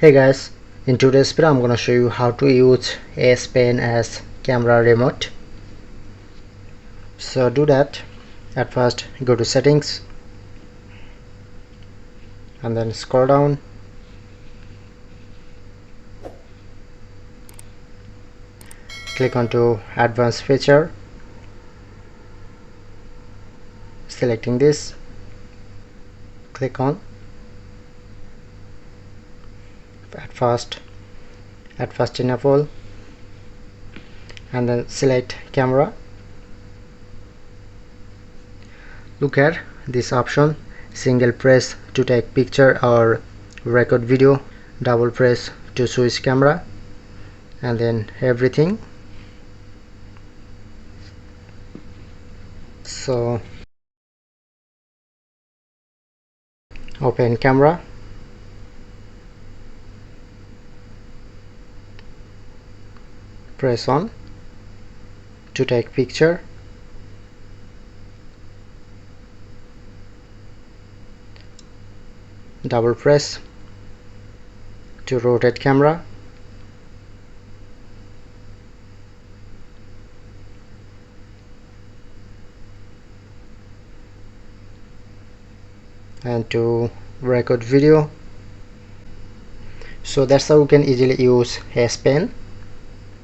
Hey guys, in today's video I'm gonna show you how to use S Pen as camera remote. So do that. At first go to settings and then scroll down. Click onto advanced feature. Selecting this. Click on at first enable and then select camera. Look at this option, single press to take picture or record video, double press to switch camera, and then everything. So open camera, press on to take picture, double press to rotate camera, and to record video. So that's how you can easily use S Pen.